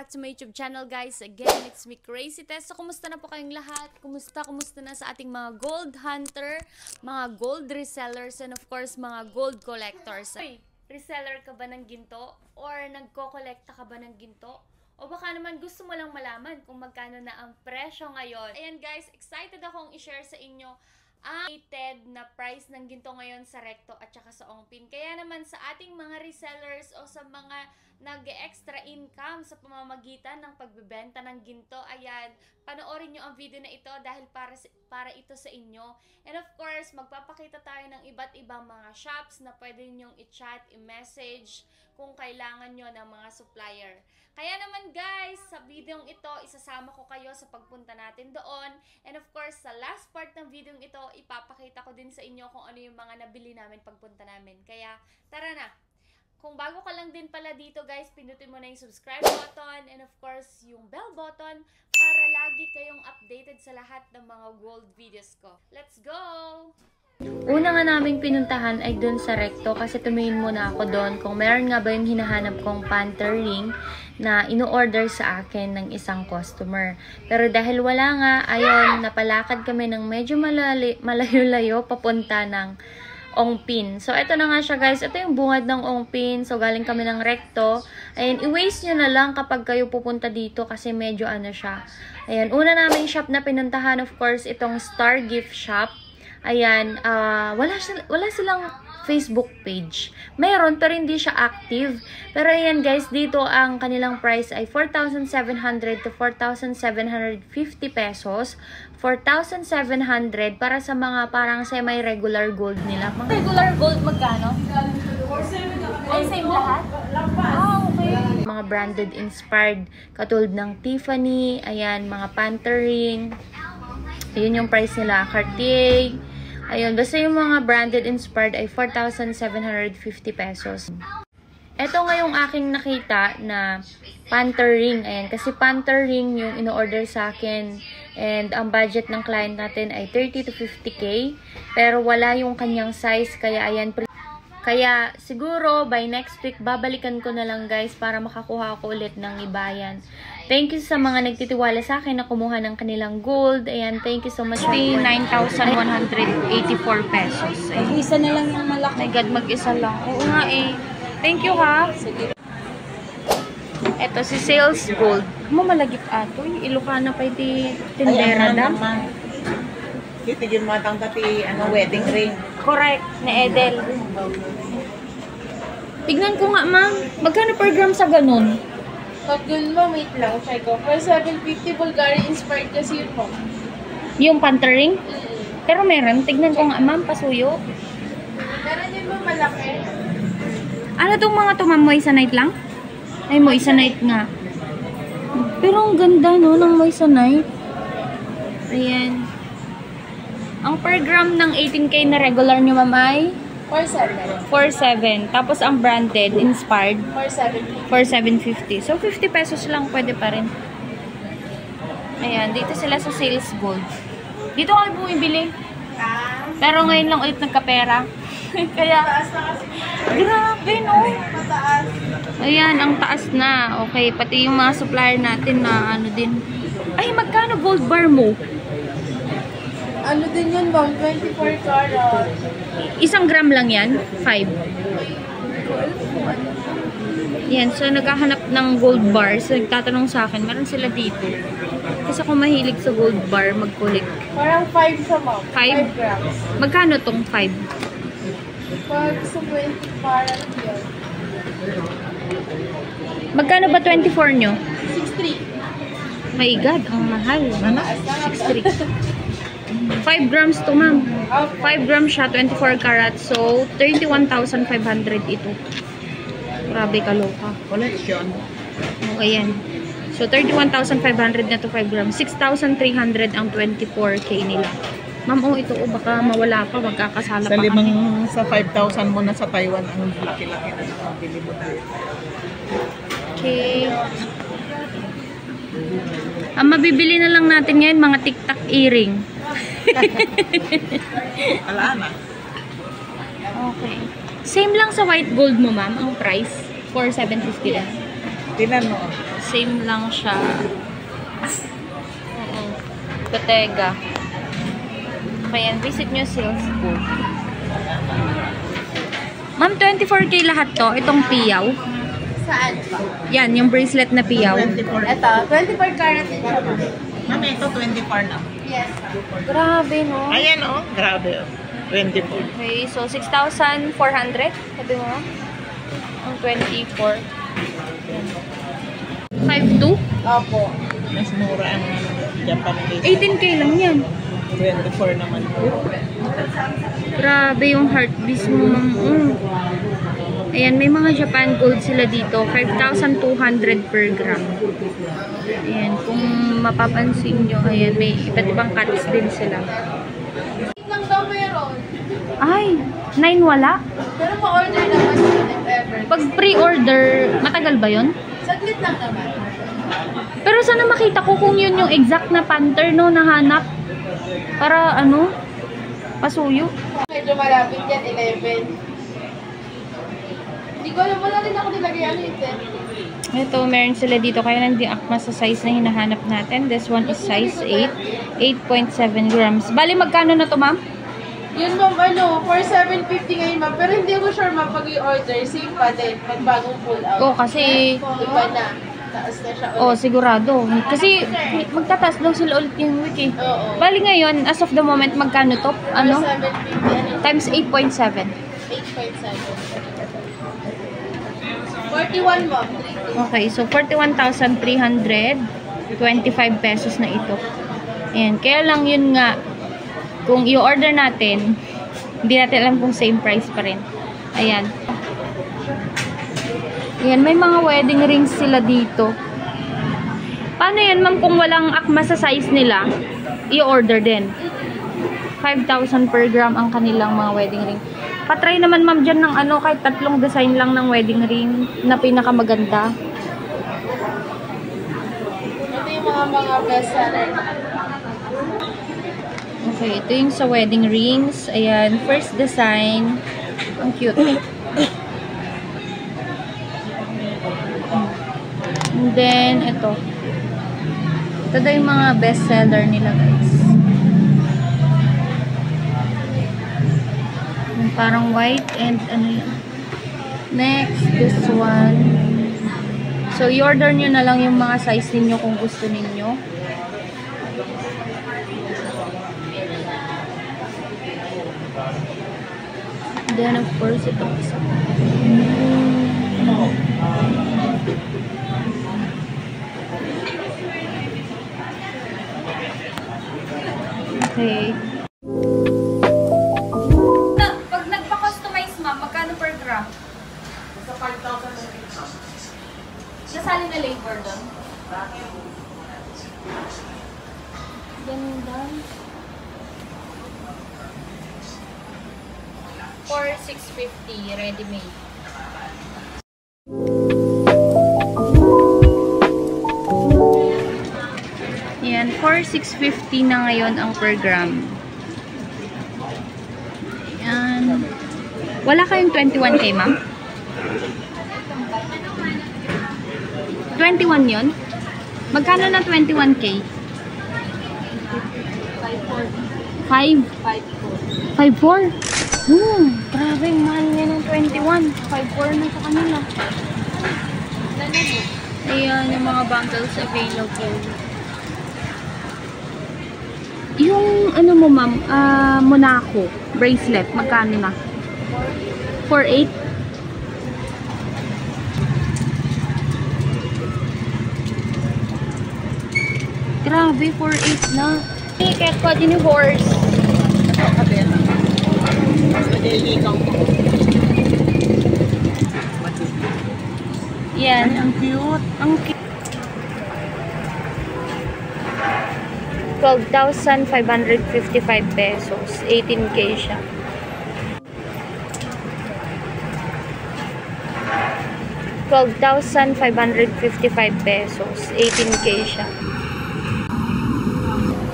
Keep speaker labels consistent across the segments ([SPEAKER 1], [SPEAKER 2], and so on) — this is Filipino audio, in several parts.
[SPEAKER 1] back to my YouTube channel, guys. Again, it's me, Crazy Tess. So, kumusta na po kayong lahat? Kumusta na sa ating mga gold hunter, mga gold resellers, and of course, mga gold collectors. Hey, reseller ka ba ng ginto? Or nagko-kolekta ka ba ng ginto? O baka naman gusto mo lang malaman kung magkano na ang presyo ngayon. Ayan guys, excited akong i-share sa inyo ang rated na price ng ginto ngayon sa Recto at saka sa Ongpin. Kaya naman sa ating mga resellers o sa mga nag-extra income sa pamamagitan ng pagbebenta ng ginto, ayan, panoorin nyo ang video na ito dahil para ito sa inyo. And of course, magpapakita tayo ng iba't ibang mga shops na pwede nyong i-chat, i-message kung kailangan nyo ng mga supplier. Kaya naman guys, sa videong ito, isasama ko kayo sa pagpunta natin doon. And of course, sa last part ng videong ito, ipapakita ko din sa inyo kung ano yung mga nabili namin pagpunta namin. Kaya, tara na! Kung bago ka lang din pala dito guys, pindutin mo na yung subscribe button and of course, yung bell button para lagi kayong updated sa lahat ng mga gold videos ko. Let's go! Una nga naming pinuntahan ay dun sa Recto kasi tumingin muna ako doon kung meron nga ba yung hinahanap kong panther ring na ino-order sa akin ng isang customer. Pero dahil wala nga, ayun, napalakad kami ng medyo malayo-layo papunta ng Ongpin. So, ito na nga siya guys. Ito yung bungad ng Ongpin. So, galing kami ng Recto. Ayan, i-waste nyo na lang kapag kayo pupunta dito kasi medyo ano siya. Ayan, una naming shop na pinuntahan, of course, itong Star Gift Shop. Ayan, wala silang Facebook page. Mayroon, pero hindi siya active. Pero ayan guys, dito ang kanilang price ay 4,700 to 4,750 pesos. 4,700 para sa mga parang semi-regular gold nila. Regular gold magkano? Ay, same lahat? Ah, okay. Mga branded inspired, katulad ng Tiffany, ayan, mga panther ring. Ayun yung price nila, Cartier. Ayun, basta yung mga branded inspired ay 4,750 pesos. Ito nga yung aking nakita na panther ring. Ayan, kasi panther ring yung ino-order sa akin. And ang budget ng client natin ay 30 to 50k. Pero wala yung kanyang size. Kaya ayan, kaya siguro by next week babalikan ko na lang guys para makakuha ko ulit ng ibayan. Thank you sa mga nagtitiwala sa akin na kumuha ng kanilang gold. Ayan, thank you so much. 9,184 pesos.
[SPEAKER 2] Mag-isa na lang yung malaki.
[SPEAKER 1] My God, mag-isa lang. Oo nga eh. Thank you ha. Sige. Ito si Sales Gold. Mamalagip ato. Ilocana pa iti tindera da.
[SPEAKER 2] Kitigil mo atang dati wedding ring.
[SPEAKER 1] Correct. Na Edel. Tignan ko nga ma'am. Magkano per gram sa ganun?
[SPEAKER 3] Pag yun mo, wait lang, try ko. For 750, Bulgari inspired kasi yun po.
[SPEAKER 1] Yung panther ring? Pero meron. Tignan ko nga ma'am, pasuyo.
[SPEAKER 3] Meron yun mo malaki.
[SPEAKER 1] Ano tong mga to ma'am? Moissanite lang? Ay, Moissanite nga. Pero ang ganda no, ng Moissanite. Ayan. Ang per gram ng 18K na regular nyo ma'am ay?
[SPEAKER 3] 4,700.
[SPEAKER 1] 4,700. Tapos ang branded, inspired?
[SPEAKER 3] 4,750.
[SPEAKER 1] 4,750. So, 50 pesos lang pwede pa rin. Ayan, dito sila sa Sales Gold. Dito kayo bumibili. Pero ngayon lang ulit nagkapera. Kaya, grabe no.
[SPEAKER 3] Mataas.
[SPEAKER 1] Ayan, ang taas na. Okay, pati yung mga supplier natin na ano din. Ay, magkano gold bar mo?
[SPEAKER 3] Ano din yun, ma'am? 24 karat.
[SPEAKER 1] Isang gram lang yan? 5. Yan, so naghahanap ng gold bar. So nagtatanong sa akin, meron sila dito. Kasi ako mahilig sa gold bar, mag-collect.
[SPEAKER 3] Parang 5 sa ma'am.
[SPEAKER 1] 5?
[SPEAKER 3] 5 grams.
[SPEAKER 1] Magkano tong 5?
[SPEAKER 3] Pag sa 20 karat yun.
[SPEAKER 1] Magkano ba 24 nyo?
[SPEAKER 3] 6,300.
[SPEAKER 1] My God, ang mahal.
[SPEAKER 2] Ano?
[SPEAKER 1] 6,300. 5 grams to ma'am. 5 grams siya, 24 karat. So, 31,500 ito. Grabe kaloka.
[SPEAKER 2] Collection.
[SPEAKER 1] Okay yan. So, 31,500 na to 5 grams. 6,300 ang 24K nila. Ma'am, oh, ito, oh, baka mawala pa. Magkakasala
[SPEAKER 2] Sa
[SPEAKER 1] pa
[SPEAKER 2] limang,
[SPEAKER 1] kami.
[SPEAKER 2] sa 5,000 mo na sa Taiwan, ang laki-laki na nakabili mo tayo.
[SPEAKER 1] Okay. Ang mabibili na lang natin ngayon, mga tic-tac earring.
[SPEAKER 2] Ala na.
[SPEAKER 1] Okay. Same lang sa white gold mo, ma'am, ang price. 4,750 lang.
[SPEAKER 2] Tinan mo.
[SPEAKER 1] Same lang siya. Bottega. Ayan, visit nyo sales po. Ma'am, 24K lahat to. Itong piyaw.
[SPEAKER 3] Saan pa?
[SPEAKER 1] Yan, yung bracelet na piyaw.
[SPEAKER 2] 24.
[SPEAKER 3] Ito, 24 karat din siya.
[SPEAKER 2] Ma'am, ito 24 lang.
[SPEAKER 3] Yes.
[SPEAKER 1] Grabe, no?
[SPEAKER 2] Ayan oh, grabe oh. 24.
[SPEAKER 1] Okay, so 6,400. Sabi mo? Ang 24. 5,200?
[SPEAKER 3] Opo.
[SPEAKER 2] Mas mura ang Japan case.
[SPEAKER 1] 18K lang yan.
[SPEAKER 2] 24 naman po.
[SPEAKER 1] Grabe yung heart beats mo, ma'am. Ayan, may mga Japan gold sila dito. 5,200 per gram. Ayan, kung mapapansin nyo, ayan, may iba't ibang cuts din sila.
[SPEAKER 3] Lang daw meron.
[SPEAKER 1] Ay, 9 wala?
[SPEAKER 3] Pero pa-order naman yun if ever.
[SPEAKER 1] Pag pre-order, matagal ba yon?
[SPEAKER 3] Saglit lang naman.
[SPEAKER 1] Pero sana makita ko kung yun yung exact na panther, no, nahanap. Para, ano, pasuyo.
[SPEAKER 3] Medyo malapit yan, 11. Hindi ko alam, wala rin ako nilagay ano yung 10.
[SPEAKER 1] Ito, meron sila dito. Kaya nandi akma sa size na hinahanap natin. This one is size 8. 8.7 grams. Bali, magkano na to, ma'am?
[SPEAKER 3] Yun ma'am, ano, for 750 ngayon ma'am. Pero hindi ko sure ma'am, pag i-order, same pa din. Pag bagong pull out.
[SPEAKER 1] Oh, kasi...
[SPEAKER 3] Iba na. Taas na siya ulit.
[SPEAKER 1] Oh, sigurado. Kasi magtataas daw sila ulit yung week eh.
[SPEAKER 3] Oo.
[SPEAKER 1] Bali ngayon, as of the moment, magkano to? Ano?
[SPEAKER 3] 750, ano?
[SPEAKER 1] Times 8.7.
[SPEAKER 3] 8.7. 41 ma'am.
[SPEAKER 1] Okay, so 41,325 pesos na ito. Ayan, kaya lang yun nga, kung i-order natin, hindi natin alam kung same price pa rin. Ayan. Ayan, may mga wedding rings sila dito. Paano yan, ma'am, kung walang akma sa size nila, i-order din? 5,000 per gram ang kanilang mga wedding ring. Patry naman, ma'am, dyan ng ano, kahit 3 design lang ng wedding ring na pinakamaganda.
[SPEAKER 3] Ito yung mga best seller.
[SPEAKER 1] Okay, ito yung sa wedding rings. Ayan, first design. Ang cute. And then, ito. Ito daw yung mga best seller nila, guys. Yung parang white and ano yun. Next, this one. So, i-order nyo na lang yung mga size ninyo kung gusto ninyo. Then, of course, ito isa. Okay. Pag nagpa-customize, ma'am, magkano per gram?
[SPEAKER 2] Sa 5,000
[SPEAKER 1] Nasali na labor doon? Ganda. 4,650 ready-made. Yan, 4,650 na ngayon ang per gram. Yan. Wala kayong 21K, ma'am? 21 yon? Magkano na 21K? 5? 5,4? Grabe, mahal niya ng 21. 5,4 na sa kanila. Ayan, yung mga bundles available. Yung, ano mo, ma'am, Monaco bracelet, magkano na? 4,800? Grabe, 4,800 na. Kaya ko din yung horse. Yan.
[SPEAKER 2] Ang cute.
[SPEAKER 1] Ang cute. 12,555 pesos. 18K siya. 12,555 pesos. 18K siya.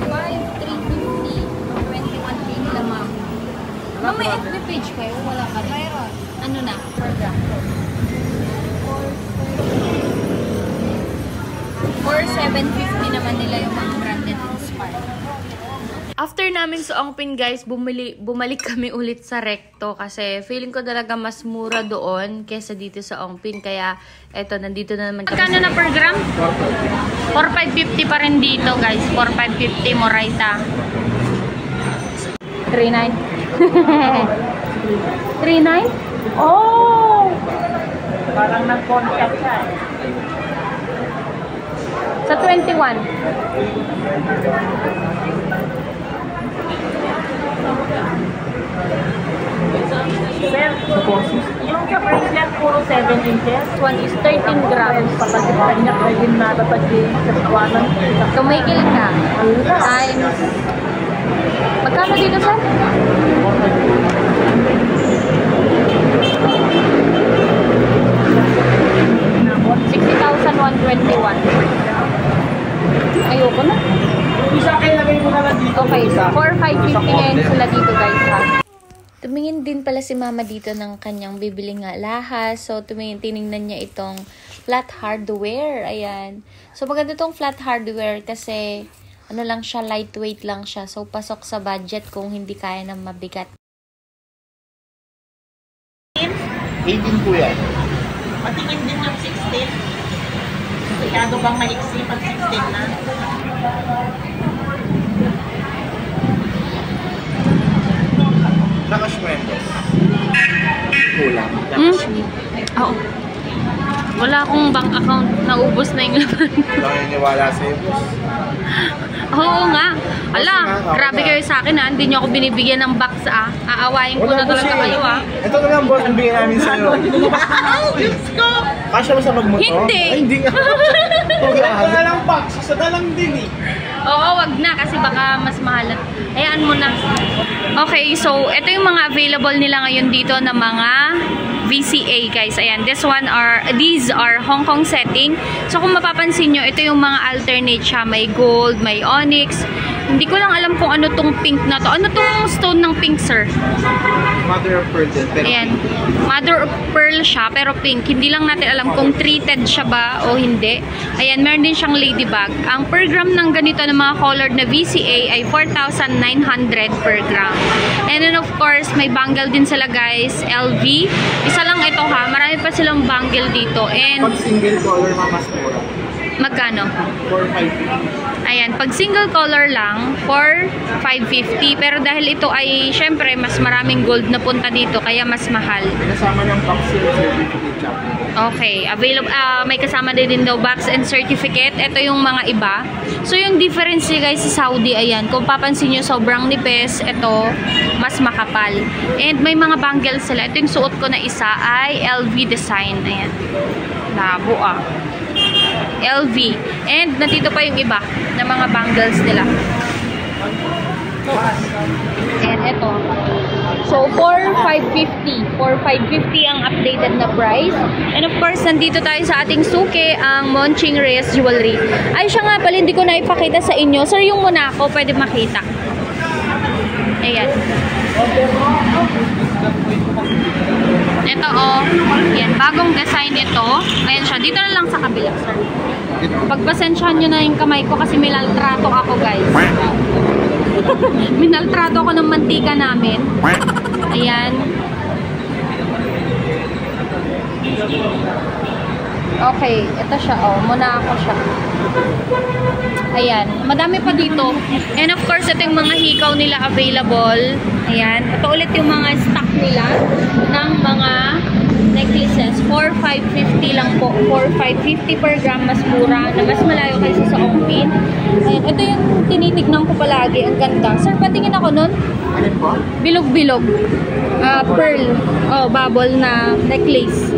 [SPEAKER 1] 5,350. 21K nila, ma'am. Ma'am, may FB page kayo? Wala ka rin? Mayroon. Ano na? Per gram. For 750 naman nila yung mga branded Inspire. After namin sa Ongpin guys, bumalik kami ulit sa Recto kasi feeling ko talaga mas mura doon kesa dito sa Ongpin. Kaya eto, nandito na naman kami. Magkano na per gram? 4,550 pa rin dito guys. 4,550 Moraita. 3,900. 3,900? Oh!
[SPEAKER 2] Parang nag-contact siya.
[SPEAKER 1] Sa 21.
[SPEAKER 2] Yung sa bracelet, puro 7 inches.
[SPEAKER 1] This one is 13 grams.
[SPEAKER 2] Papagyan niya, pwede na papagyan sa kawanan.
[SPEAKER 1] Tumigil ka. Times. Magkano dito, sir? 60,121. Ayoko na.
[SPEAKER 2] Isa kayo lagay mo na lang dito.
[SPEAKER 1] Okay, 4,550 ngayon sila dito guys ha. Tumingin din pala si mama dito ng kanyang bibili nga lahas. So, tinignan niya itong flat hardware. Ayan. So, maganda itong flat hardware kasi ano lang siya, lightweight lang siya. So, pasok sa budget kung hindi kaya ng mabigat.
[SPEAKER 4] 18 po yan.
[SPEAKER 2] Patingin din yung 16. Masyado bang maiksi pag 16 na?
[SPEAKER 4] Nakashwendos. Kulang.
[SPEAKER 1] Oo. Wala akong bank account. Naubos na yung laman.
[SPEAKER 4] Wala naniniwala sa'yo, boss.
[SPEAKER 1] Oo nga. Ala,
[SPEAKER 4] Okay,
[SPEAKER 1] grabe kayo sa akin ha. Hindi nyo ako binibigyan ng box ah. Aawayin ko na talaga kayo ah.
[SPEAKER 4] Ito na lang, boss. Ang bigyan namin sa'yo.
[SPEAKER 2] Diyos ko!
[SPEAKER 4] Kasya mo sa magmoto?
[SPEAKER 1] Hindi.
[SPEAKER 4] Ay, hindi nga. Ito na lang box. Isa na lang din eh.
[SPEAKER 1] Oo, wag na kasi baka mas mahal. Hayaan mo na. Okay, so ito yung mga available nila ngayon dito na mga VCA guys. Ayan, these are Hong Kong setting. So kung mapapansin nyo, ito yung mga alternate siya. May gold, may onyx. Hindi ko lang alam kung ano tong pink na to. Ano tong stone ng pink, sir?
[SPEAKER 4] Mother of pearl din. Pero
[SPEAKER 1] Ayan. Mother of pearl siya, pero pink. Hindi lang natin alam kung treated siya ba o hindi. Ayan, meron din siyang ladybug. Ang per gram ng ganito ng mga colored na VCA ay 4,900 per gram. And then of course, may bangle din sila guys. LV. Isa lang ito ha. Marami pa silang bangle dito. And
[SPEAKER 4] pag single color, mas mura.
[SPEAKER 1] magkano?
[SPEAKER 4] 4,550.
[SPEAKER 1] Ayan, pag single color lang, for 550. Pero dahil ito ay, syempre, mas maraming gold na punta dito, kaya mas mahal.
[SPEAKER 4] Kasama ng box and certificate shop.
[SPEAKER 1] Okay, available, may kasama din daw box and certificate. Ito yung mga iba. So, yung difference niya guys sa Saudi, ayan, kung papansin nyo, sobrang nipis. Ito, mas makapal. And may mga bangles sila. Ito yung suot ko na isa ay LV design. Ayan. Labo ah. LV. And nandito pa yung iba na mga bangles nila. And ito. So, 4,550. 4,550 ang updated na price. And of course, nandito tayo sa ating suke, ang Monching Reyes Jewelry. Ay, siya nga pala, hindi ko na ipakita sa inyo. Sir, yung muna ako, pwede makita. Ayan. Ito oh. Yan, bagong design ito. Ayan siya. Dito na lang sa kabila, sir. Pagpasensyahan nyo na yung kamay ko kasi minaltrato ako, guys. Minaltrato ako ng mantika namin. Ayan. Okay, ito siya oh. Muna ako siya. Ayan. Madami pa dito. And of course, ito yung mga hikaw nila available. Ayan. Ito ulit yung mga stock nila ng mga necklaces. 4,550 lang po. 4,550 per gram. Mas mura. Na mas malayo kaysa sa Ongpin. Ayan. Ito yung tinitignan ko palagi. Ang ganda. Sir, patingin ako nun.
[SPEAKER 4] Alin po?
[SPEAKER 1] Bilog-bilog. Pearl. Oh, bubble na necklace.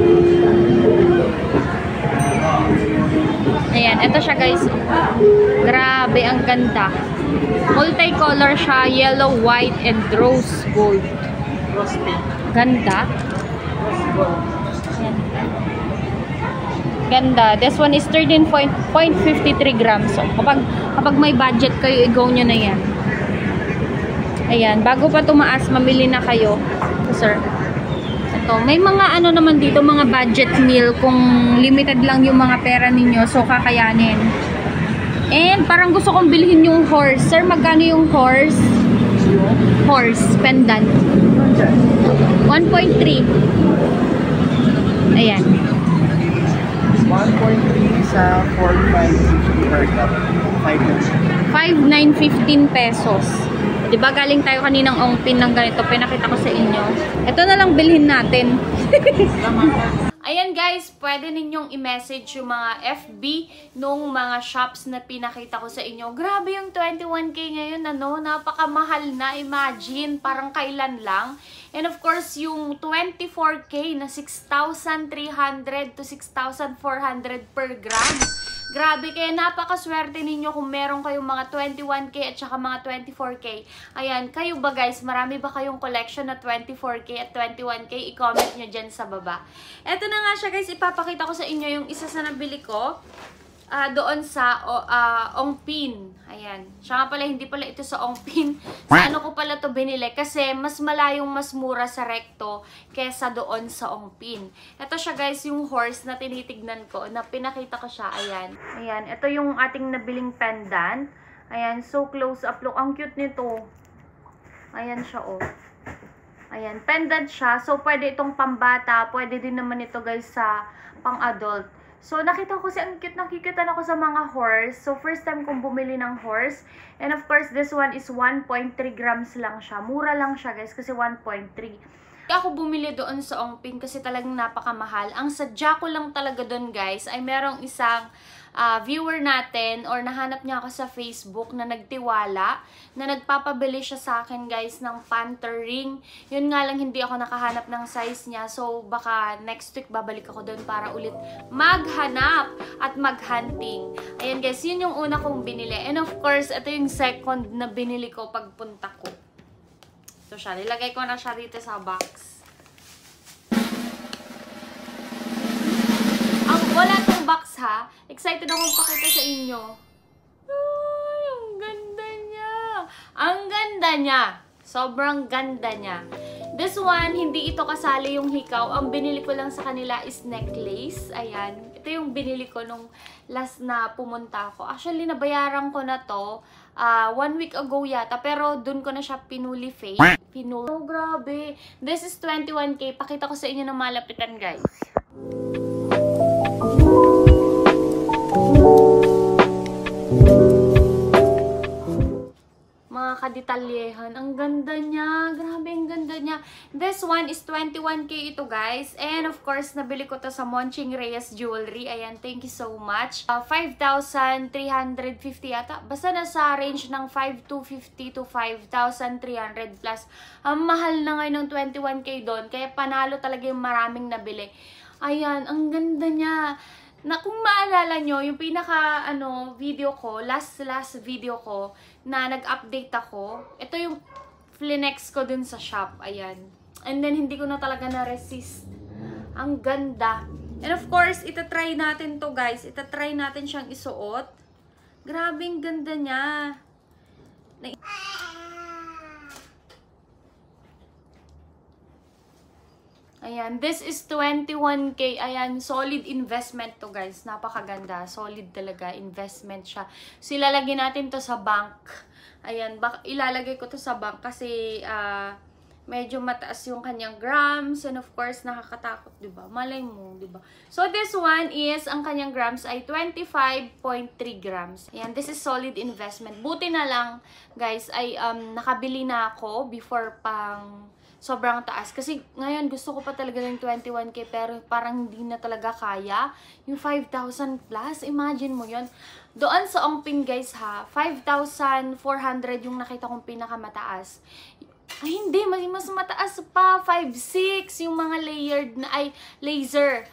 [SPEAKER 1] Ayan, ito siya guys. Grabe, ang ganda. Multicolor siya, yellow, white, and rose gold.
[SPEAKER 4] Rose pink.
[SPEAKER 1] Ganda. Ayan. Ganda. This one is 13.53 grams. So, kapag may budget kayo, i-go nyo na yan. Ayan, bago pa tumaas, mamili na kayo. So, sir. Ito, may mga ano naman dito, mga budget meal kung limited lang yung mga pera ninyo, so kakayanin. And parang gusto kong bilhin yung horse. Sir, magkano yung horse? Horse, pendant. 1.3. Ayan.
[SPEAKER 4] 1.3 sa 4,550 per cup.
[SPEAKER 1] 5,915 pesos. Diba galing tayo kaninang ongpin ng ganito, pinakita ko sa inyo. Ito na lang bilhin natin. Ayan guys, pwede ninyong i-message yung mga FB nung mga shops na pinakita ko sa inyo. Grabe yung 21K ngayon, ano? Napakamahal na, imagine. Parang kailan lang. And of course, yung 24K na 6,300 to 6,400 per gram. Grabe, kaya napakaswerte ninyo kung meron kayong mga 21K at saka mga 24K. Ayan, kayo ba guys, marami ba kayong collection na 24K at 21K? I-comment nyo dyan sa baba. Eto na nga siya guys, ipapakita ko sa inyo yung isa sa nabili ko. Doon sa Ongpin. Ayan. Siya nga pala, hindi pala ito sa Ongpin. Sa ano ko pala to binili? Kasi mas malayong mas mura sa Recto kesa doon sa Ongpin. Ito siya guys, yung horse na tinitignan ko, na pinakita ko siya. Ayan. Ayan. Ito yung ating nabiling pendant. Ayan. So close up look. Ang cute nito. Ayan siya oh. Ayan. Pendant siya. So pwede itong pambata. Pwede din naman ito guys sa pang-adult. So, nakita ko kasi ang cute, nakikitan ako sa mga horse. So, first time kong bumili ng horse. And of course, this one is 1.3 grams lang siya. Mura lang siya guys, kasi 1.3. Ako bumili doon sa Ongpin kasi talagang napakamahal. Ang sadya ko lang talaga doon guys, ay merong isang viewer natin or nahanap niya ako sa Facebook na nagtiwala, na nagpapabili siya sa akin guys ng panther ring. Yun nga lang hindi ako nakahanap ng size niya. So baka next week babalik ako doon para ulit maghanap at maghunting. Ayan guys, yun yung una kong binili. And of course, ito yung second na binili ko pagpunta ko. Ito siya, nilagay ko na siya dito sa box. Wala tong box ha. Excited akong pakita sa inyo. Ay, ang ganda niya. Ang ganda niya. Sobrang ganda niya. This one, hindi ito kasali yung hikaw. Ang binili ko lang sa kanila is necklace. Ayan. Ito yung binili ko nung last na pumunta ako. Actually, nabayaran ko na to 1 week ago yata. Pero dun ko na siya pinuli fake. Oh, grabe. This is 21K. Pakita ko sa inyo ng malapitan, guys. Mga kadetalyehan. Ang ganda niya. Grabe, ang ganda niya. This one is 21K ito, guys. And of course, nabili ko to sa Monching Reyes Jewelry. Ayan, thank you so much. 5,350 yata. Basta nasa range ng 5,250 to 5,300 plus. Ang mahal na ngayon ng 21K doon. Kaya panalo talaga yung maraming nabili. Ayan, ang ganda niya. Na kung maalala nyo, yung pinaka video ko, last video ko na nag-update ako, ito yung flinex ko dun sa shop. Ayan. And then hindi ko na talaga na-resist. Ang ganda. And of course, itatry natin to guys. Itatry natin siyang isuot. Grabe, ang ganda niya. Ayan, this is 21K. Ayan, solid investment to guys. Napakaganda. Solid talaga. Investment siya. So, ilalagay natin to sa bank. Ayan, ilalagay ko to sa bank kasi medyo mataas yung kanyang grams. And of course, nakakatakot, diba? Malay mo, diba? So, this one is, ang kanyang grams ay 25.3 grams. Ayan, this is solid investment. Buti na lang, guys, ay nakabili na ako before pang sobrang taas. Kasi ngayon gusto ko pa talaga ng 21K pero parang hindi na talaga kaya. Yung 5,000 plus, imagine mo yon. Doon sa Ongpin guys ha, 5,400 yung nakita kong pinakamataas. Ay hindi, mas mataas pa. 5,600 yung mga layered na, ay laser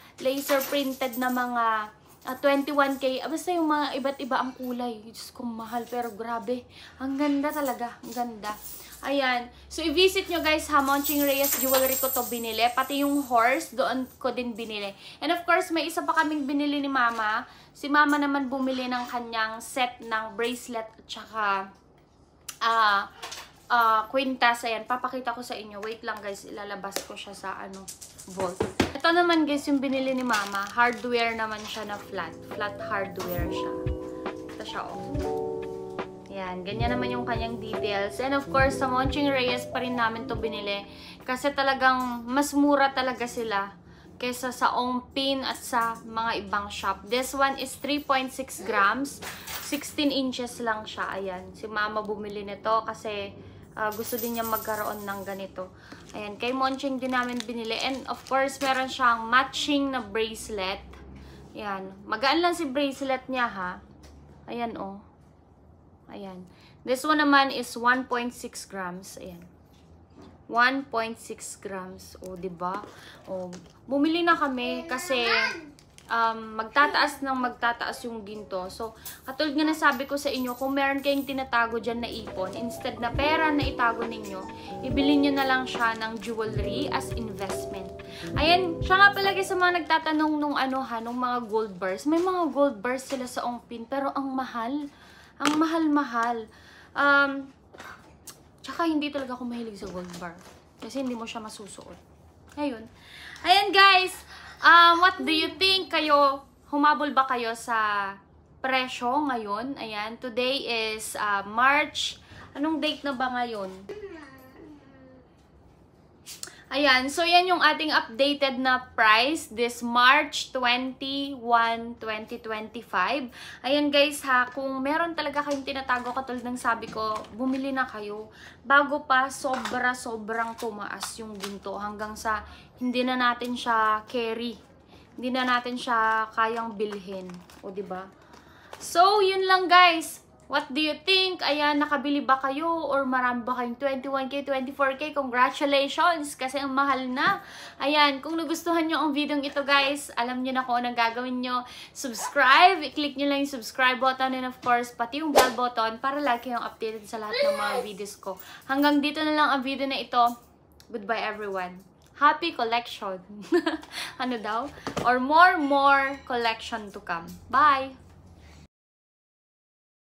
[SPEAKER 1] printed na mga 21K. Basta yung mga iba't iba ang kulay. Diyos ko, mahal pero grabe. Ang ganda talaga, ang ganda. Ayan. So, i-visit nyo guys ha, Monching Reyes Jewelry ko to binili. Pati yung horse, doon ko din binili. And of course, may isa pa kaming binili ni Mama. Si Mama naman bumili ng kanyang set ng bracelet at saka kwintas. Ayan, papakita ko sa inyo. Wait lang guys, ilalabas ko siya sa vault. Ito naman guys, yung binili ni Mama. Hardware naman siya na flat. Flat hardware siya. Ito siya, oh. Yan, ganyan naman yung kanyang details. And of course, sa Monching Reyes pa rin namin to binili. Kasi talagang mas mura talaga sila kaysa sa Ongpin at sa mga ibang shop. This one is 3.6 grams. 16 inches lang siya. Ayan, si mama bumili nito kasi gusto din niya magkaroon ng ganito. Ayan, kay Monching din namin binili. And of course, meron siyang matching na bracelet. Ayan, magaan lang si bracelet niya, ha. Ayan, oh. Ayan. This one naman is 1.6 grams. Ayan. 1.6 grams. O, diba? O, bumili na kami kasi magtataas yung ginto. So, katulad nga nasabi ko sa inyo, kung meron kayong tinatago dyan na ipon, instead na pera na itago ninyo, ibili nyo na lang siya ng jewelry as investment. Ayan, siya nga pala sa mga nagtatanong nung nung mga gold bars. May mga gold bars sila sa Ongpin, pero ang mahal. Ang mahal-mahal. Tsaka hindi talaga ako mahilig sa gold bar. Kasi hindi mo siya masusuot. Ayun. Ayan guys. What do you think? Humabol ba kayo sa presyo ngayon? Ayan. Today is March. Anong date na ba ngayon? Ayan, so yan yung ating updated na price this March 21, 2025. Ayan guys ha, kung meron talaga kayong tinatago katulad ng sabi ko, bumili na kayo bago pa sobrang tumaas yung ginto hanggang sa hindi na natin siya carry. Hindi na natin siya kayang bilhin. O diba? So, yun lang guys. What do you think? Ayan, nakabili ba kayo? Or marami ba kayong 21K, 24K? Congratulations! Kasi ang mahal na. Ayan, kung nagustuhan nyo ang video ito guys, alam nyo na kung anong gagawin nyo. Subscribe! I-click nyo lang yung subscribe button and of course, pati yung bell button para lagi kayong updated sa lahat ng mga videos ko. Hanggang dito na lang ang video na ito. Goodbye everyone. Happy collection! Ano daw? Or more collection to come. Bye!